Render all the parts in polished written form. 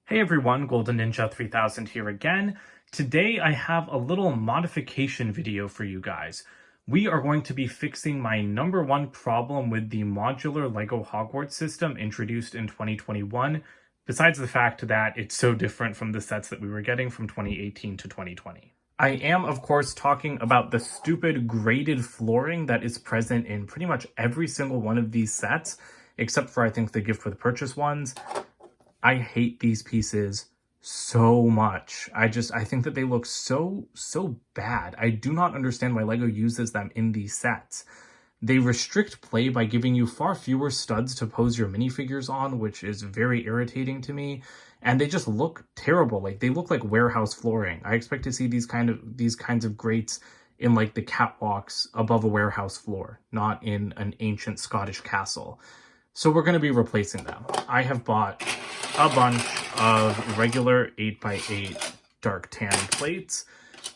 Hey everyone, Golden Ninja 3000 here again. Today I have a little modification video for you guys. We are going to be fixing my number one problem with the modular LEGO Hogwarts system introduced in 2021, besides the fact that it's so different from the sets that we were getting from 2018 to 2020. I am, of course, talking about the stupid grated flooring that is present in pretty much every single one of these sets, except for I think the gift with purchase ones. I hate these pieces so much. I think that they look so bad. I do not understand why LEGO uses them in these sets. They restrict play by giving you far fewer studs to pose your minifigures on, which is very irritating to me. And they just look terrible. Like, they look like warehouse flooring. I expect to see these kinds of grates in like the catwalks above a warehouse floor, not in an ancient Scottish castle. So we're going to be replacing them. I have bought a bunch of regular 8x8 dark tan plates.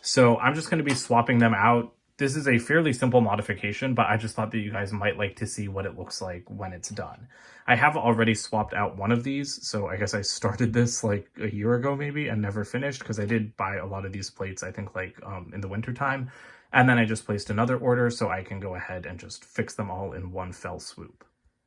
So I'm just going to be swapping them out. This is a fairly simple modification, but I just thought that you guys might like to see what it looks like when it's done. I have already swapped out one of these, so I guess I started this like a year ago maybe and never finished, because I did buy a lot of these plates, I think like in the winter time. And then I just placed another order so I can go ahead and just fix them all in one fell swoop.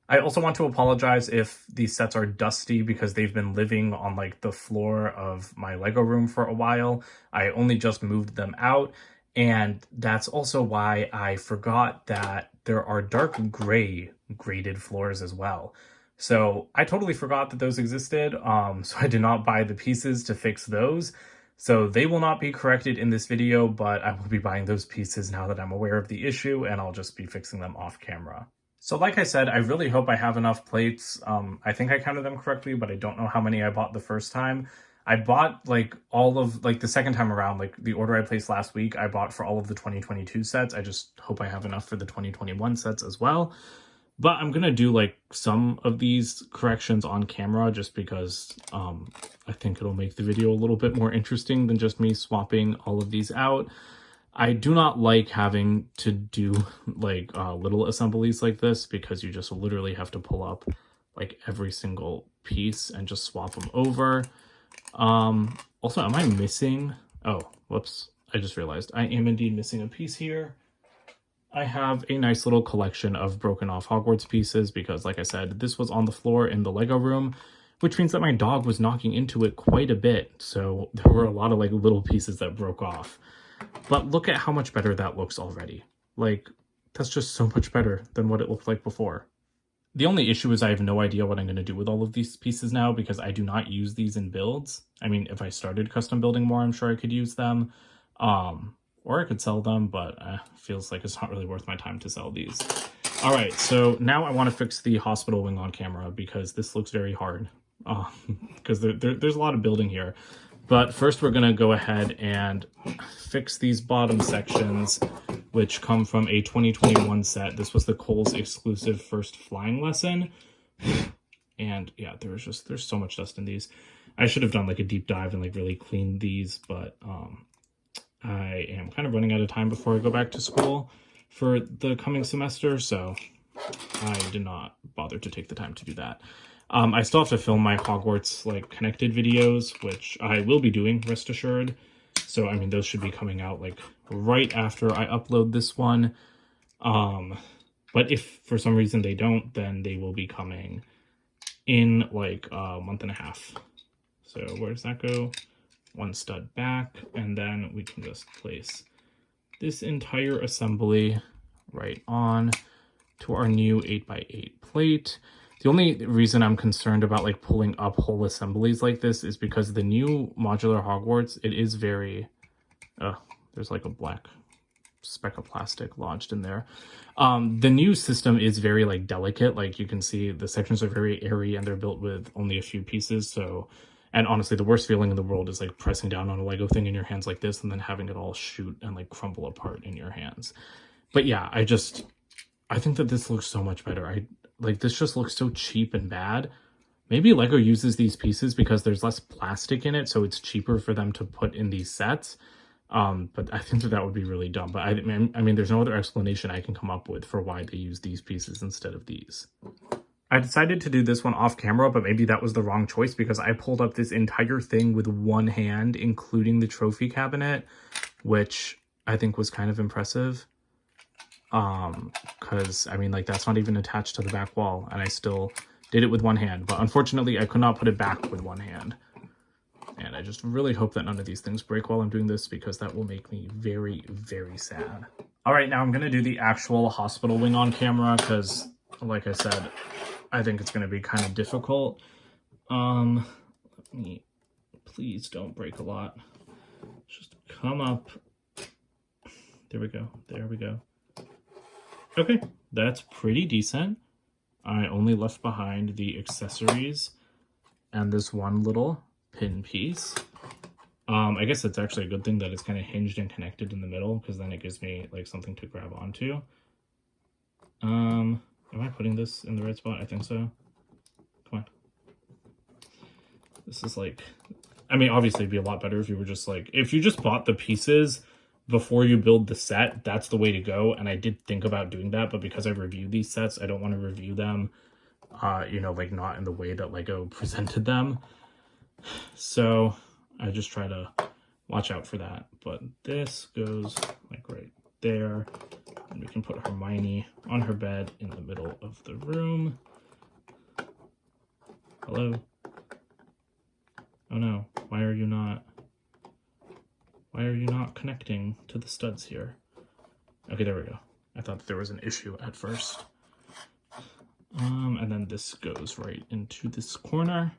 I also want to apologize if these sets are dusty because they've been living on like the floor of my Lego room for a while. I only just moved them out, and that's also why I forgot that there are dark gray grated floors as well. So I totally forgot that those existed, so I did not buy the pieces to fix those. So they will not be corrected in this video, but I will be buying those pieces now that I'm aware of the issue, and I'll just be fixing them off camera. So like I said, I really hope I have enough plates. I think I counted them correctly, but I don't know how many I bought the first time. I bought like all of, like the second time around, like the order I placed last week, I bought for all of the 2022 sets. I just hope I have enough for the 2021 sets as well. But I'm going to do like some of these corrections on camera just because I think it'll make the video a little bit more interesting than just me swapping all of these out. I do not like having to do like little assemblies like this because you just literally have to pull up like every single piece and just swap them over. Also, am I missing? Oh, whoops. I just realized I am indeed missing a piece here. I have a nice little collection of broken off Hogwarts pieces because, like I said, this was on the floor in the Lego room, which means that my dog was knocking into it quite a bit. So there were a lot of like little pieces that broke off. But look at how much better that looks already. Like, that's just so much better than what it looked like before. The only issue is I have no idea what I'm going to do with all of these pieces now because I do not use these in builds. I mean, if I started custom building more, I'm sure I could use them. Or I could sell them, but it feels like it's not really worth my time to sell these. All right, so now I want to fix the hospital wing on camera because this looks very hard. Because there's a lot of building here. But first we're going to go ahead and fix these bottom sections, which come from a 2021 set. This was the Kohl's exclusive first flying lesson. And yeah, there's so much dust in these. I should have done like a deep dive and like really cleaned these, but I am kind of running out of time before I go back to school for the coming semester, so I did not bother to take the time to do that. I still have to film my Hogwarts like connected videos, which I will be doing, rest assured. So, I mean, those should be coming out like right after I upload this one. But if for some reason they don't, then they will be coming in like a month and a half. So where does that go? One stud back, and then we can just place this entire assembly right on to our new 8x8 plate. The only reason I'm concerned about like pulling up whole assemblies like this is because the new modular Hogwarts, it is very, there's like a black speck of plastic lodged in there. The new system is very like delicate. Like you can see the sections are very airy and they're built with only a few pieces. So, and honestly, the worst feeling in the world is like pressing down on a Lego thing in your hands like this and then having it all shoot and like crumble apart in your hands. But yeah, I think that this looks so much better. Like, this just looks so cheap and bad. Maybe Lego uses these pieces because there's less plastic in it, so it's cheaper for them to put in these sets. But I think that would be really dumb. But I mean, there's no other explanation I can come up with for why they use these pieces instead of these. I decided to do this one off camera, but maybe that was the wrong choice because I pulled up this entire thing with one hand, including the trophy cabinet, which I think was kind of impressive. Because I mean, like, that's not even attached to the back wall, and I still did it with one hand. But unfortunately, I could not put it back with one hand. And I just really hope that none of these things break while I'm doing this, because that will make me very, very sad. All right, now I'm going to do the actual hospital wing on camera because, like I said, I think it's going to be kind of difficult. Let me, please don't break a lot. Just come up. There we go. There we go. Okay, that's pretty decent. I only left behind the accessories and this one little pin piece. I guess it's actually a good thing that it's kind of hinged and connected in the middle, because then it gives me like something to grab onto. Am I putting this in the right spot? I think so. Come on. This is like, I mean, obviously it'd be a lot better if you were just like, if you just bought the pieces before you build the set, that's the way to go. And I did think about doing that, but because I reviewed these sets, I don't want to review them, you know, like not in the way that Lego presented them. So I just try to watch out for that. But this goes like right there. And we can put Hermione on her bed in the middle of the room. Hello? Oh no, why are you not? Why are you not connecting to the studs here? Okay, there we go. I thought there was an issue at first. And then this goes right into this corner.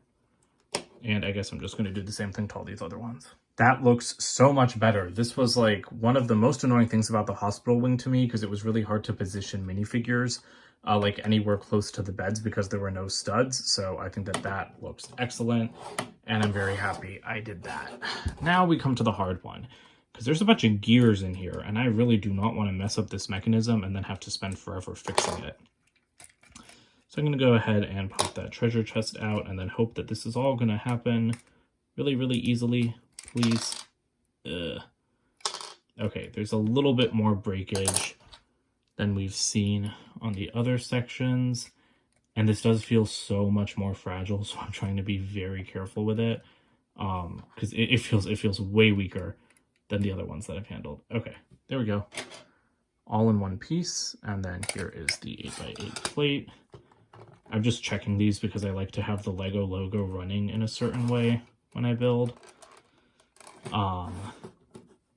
And I guess I'm just going to do the same thing to all these other ones. That looks so much better. This was like one of the most annoying things about the hospital wing to me, because it was really hard to position minifigures like anywhere close to the beds because there were no studs. So I think that that looks excellent, and I'm very happy I did that. Now we come to the hard one, because there's a bunch of gears in here, and I really do not want to mess up this mechanism and then have to spend forever fixing it. So I'm going to go ahead and pop that treasure chest out and then hope that this is all going to happen really, really easily. Please. Okay, there's a little bit more breakage than we've seen on the other sections. And this does feel so much more fragile, so I'm trying to be very careful with it. Because it feels way weaker than the other ones that I've handled. Okay, there we go. All in one piece. And then here is the 8x8 plate. I'm just checking these because I like to have the Lego logo running in a certain way when I build. I'm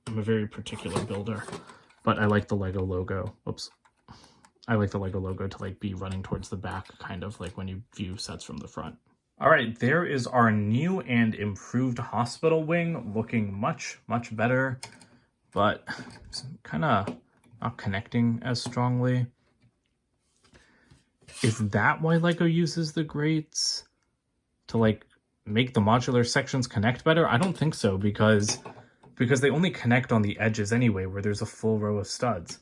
a very particular builder, but I like the Lego logo. Whoops. I like the Lego logo to like be running towards the back, kind of like when you view sets from the front. All right, there is our new and improved hospital wing, looking much, much better, but kind of not connecting as strongly. Is that why Lego uses the grates to like make the modular sections connect better? I don't think so, because they only connect on the edges anyway, where there's a full row of studs.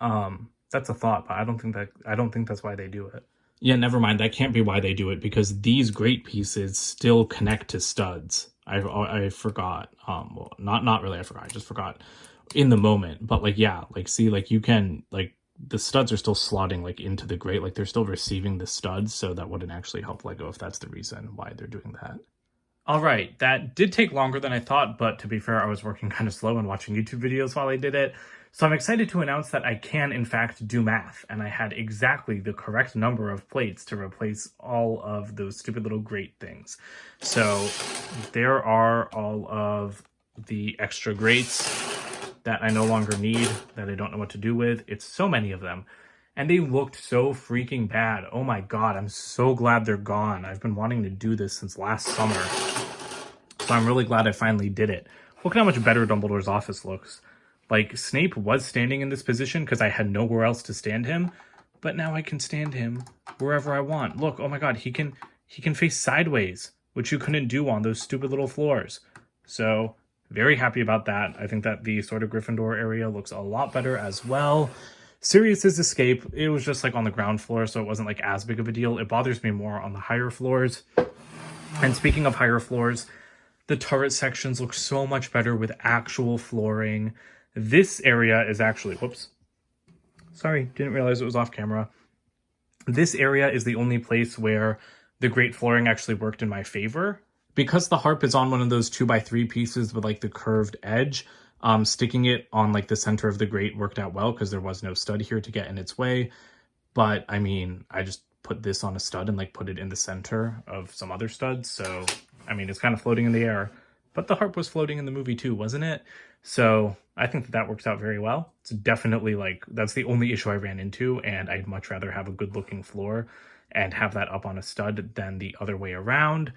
That's a thought, but I don't think that's why they do it. Yeah, never mind. That can't be why they do it, because these grate pieces still connect to studs. I forgot. Well, not really. I forgot. I just forgot in the moment. But like, yeah, like see, like you can like. The studs are still slotting like into the grate, like they're still receiving the studs, so that wouldn't actually help Lego if that's the reason why they're doing that. All right, that did take longer than I thought, but to be fair, I was working kind of slow and watching YouTube videos while I did it. So I'm excited to announce that I can in fact do math, and I had exactly the correct number of plates to replace all of those stupid little grate things. So there are all of the extra grates that I no longer need, that I don't know what to do with. It's so many of them. And they looked so freaking bad. Oh my god, I'm so glad they're gone. I've been wanting to do this since last summer. So I'm really glad I finally did it. Look at how much better Dumbledore's office looks. Like, Snape was standing in this position because I had nowhere else to stand him. But now I can stand him wherever I want. Look, oh my god, he can face sideways, which you couldn't do on those stupid little floors. So very happy about that. I think that the sort of Gryffindor area looks a lot better as well. Sirius's escape, it was just like on the ground floor, so it wasn't like as big of a deal. It bothers me more on the higher floors. And speaking of higher floors, the turret sections look so much better with actual flooring. This area is actually, whoops. Sorry, didn't realize it was off camera. This area is the only place where the grate flooring actually worked in my favor. Because the harp is on one of those 2x3 pieces with like the curved edge, sticking it on like the center of the grate worked out well because there was no stud here to get in its way. But I mean, I just put this on a stud and like put it in the center of some other studs. So, I mean, it's kind of floating in the air, but the harp was floating in the movie too, wasn't it? So I think that works out very well. It's definitely like, that's the only issue I ran into, and I'd much rather have a good looking floor and have that up on a stud than the other way around.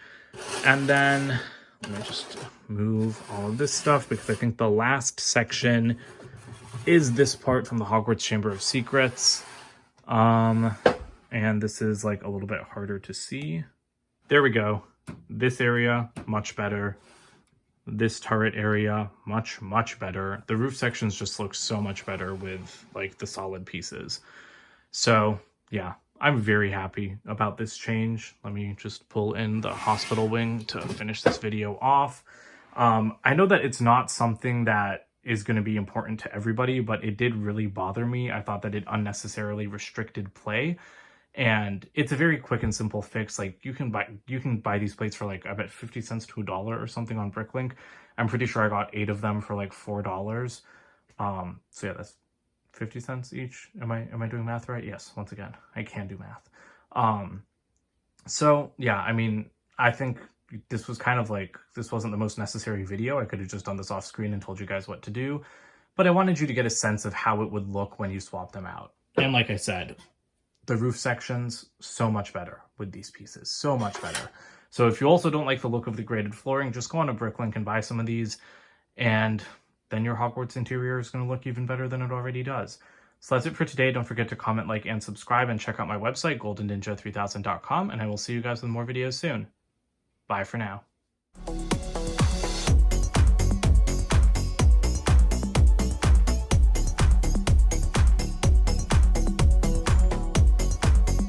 And then let me just move all of this stuff because I think the last section is this part from the Hogwarts Chamber of Secrets. And this is like a little bit harder to see. There we go. This area, much better. This turret area, much, much better. The roof sections just look so much better with like the solid pieces. So yeah, I'm very happy about this change. Let me just pull in the hospital wing to finish this video off. I know that it's not something that is going to be important to everybody, but it did really bother me. I thought that it unnecessarily restricted play. And it's a very quick and simple fix. Like you can buy these plates for like, I bet 50 cents to $1 or something on Bricklink. I'm pretty sure I got 8 of them for like $4. So yeah, that's 50 cents each. Am I doing math right? Yes, once again, I can do math. So yeah, I mean, I think this was kind of like, this wasn't the most necessary video. I could have just done this off screen and told you guys what to do, but I wanted you to get a sense of how it would look when you swap them out. And like I said, the roof sections, so much better with these pieces, so much better. So if you also don't like the look of the grated flooring, just go on to Bricklink and buy some of these, and then your Hogwarts interior is going to look even better than it already does. So that's it for today. Don't forget to comment, like, and subscribe, and check out my website, goldenninja3000.com, and I will see you guys with more videos soon. Bye for now.